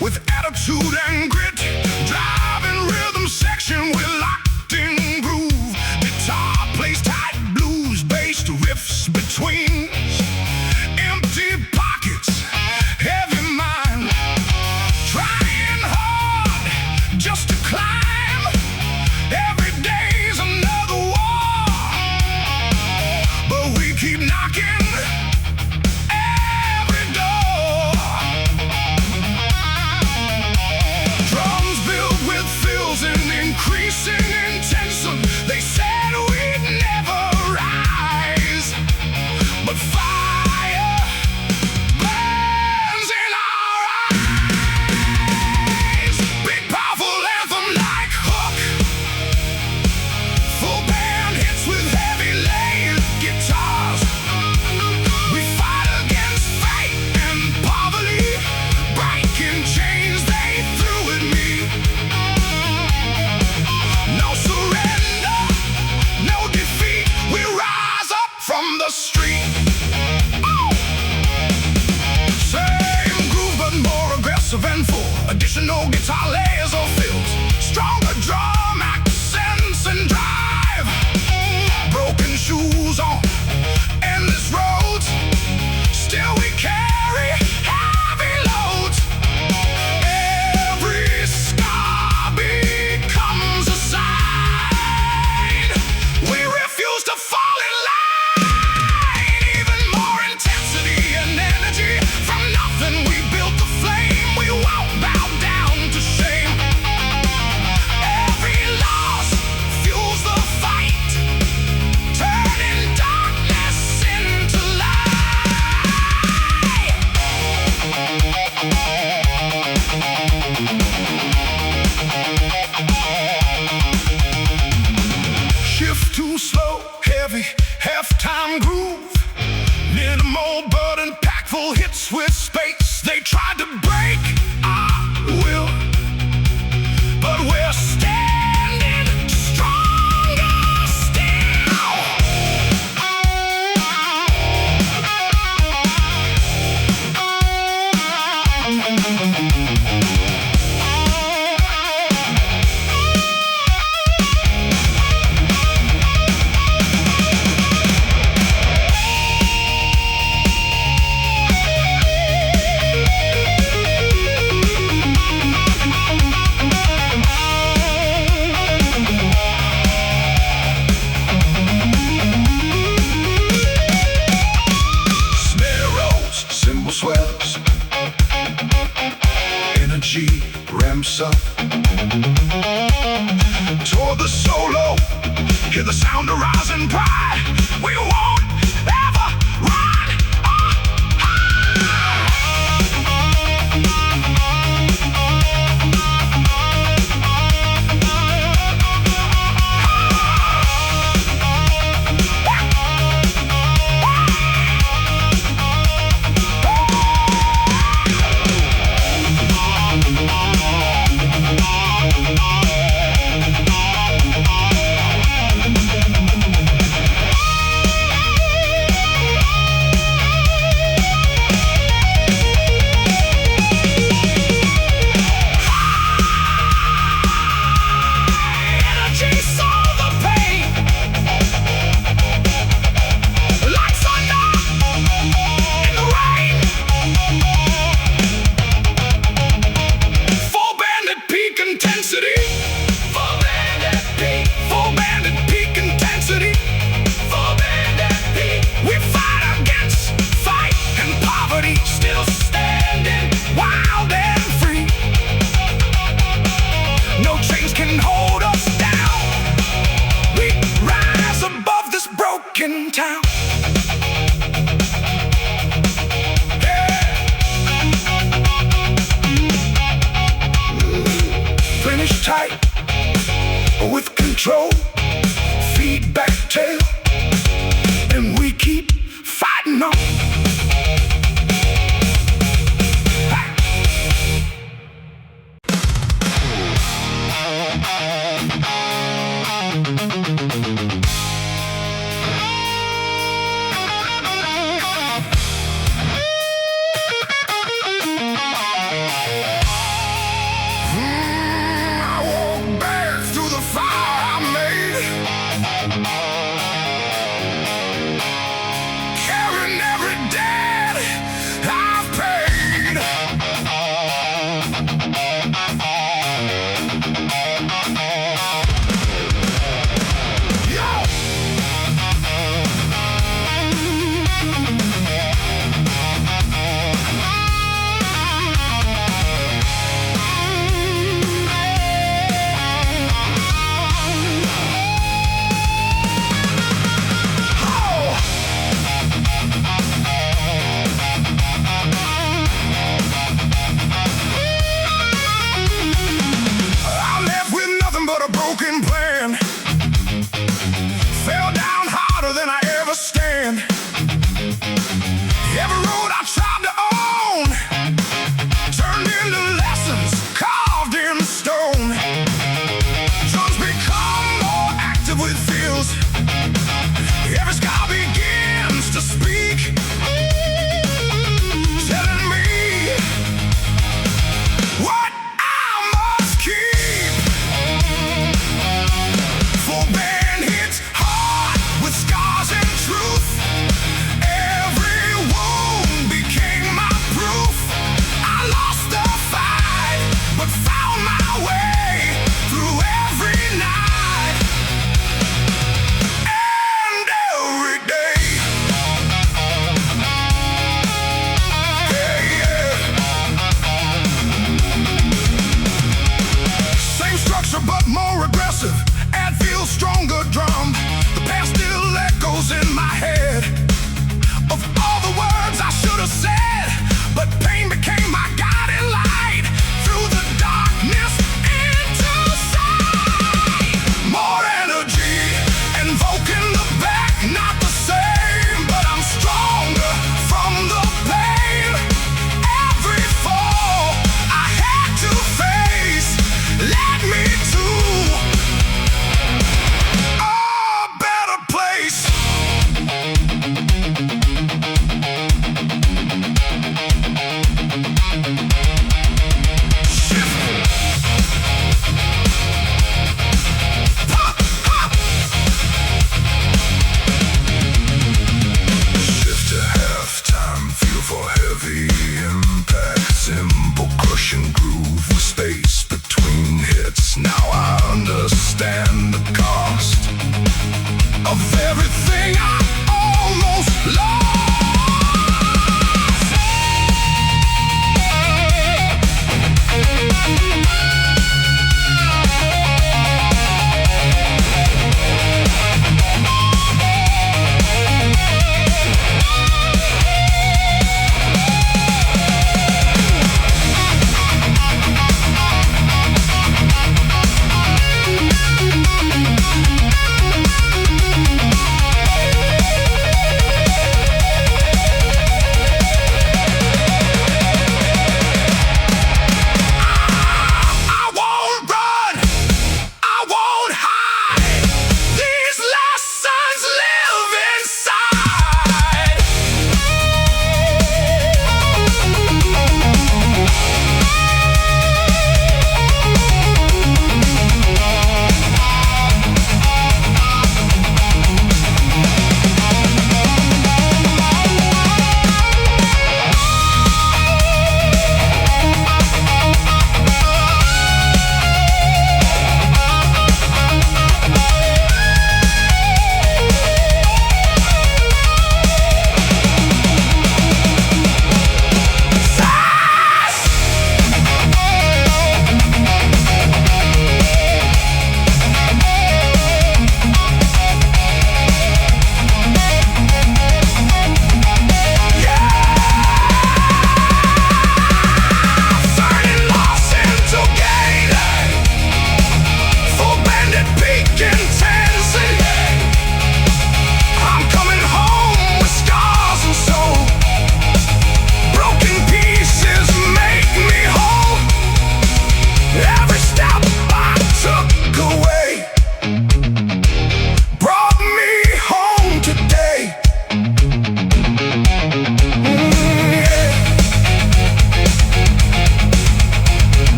With attitude and grit, driving rhythm section, we're locked in groove. Guitar plays tight, blues, bass, riffs between. Empty pockets, heavy mind, trying hard just to climb. Every day's another war, but we keep knocking. Increasing intention, they said we'd never rise, but fire burns in our eyes. Big powerful anthem like Hook, full band hits with heavy layered guitars. We fight against fate and poverty, breaking chains they threw at me. No surrender, no defeat, we rise up from the street. Oh! Same groove but more aggressive and full. Additional guitar layers or fills, stronger drum accents and drive. Broken shoes on endless roads, still we carry heavy loads. Every scar becomes a sign. We refuse to fall in line. Even more intensity and energy. From nothing we built the flame. We won't bow down to shame. Every loss fuels the fight, turning darkness into light. Shift too slow, heavy, half-time groove. Little more burden, packful hits with space. They tried to break our will, but we're standing stronger still. Snare rolls, cymbal swells, energy ramps up. Toward the solo, hear the sound of rising pride. We won't ever run or hide. Finish tight with control.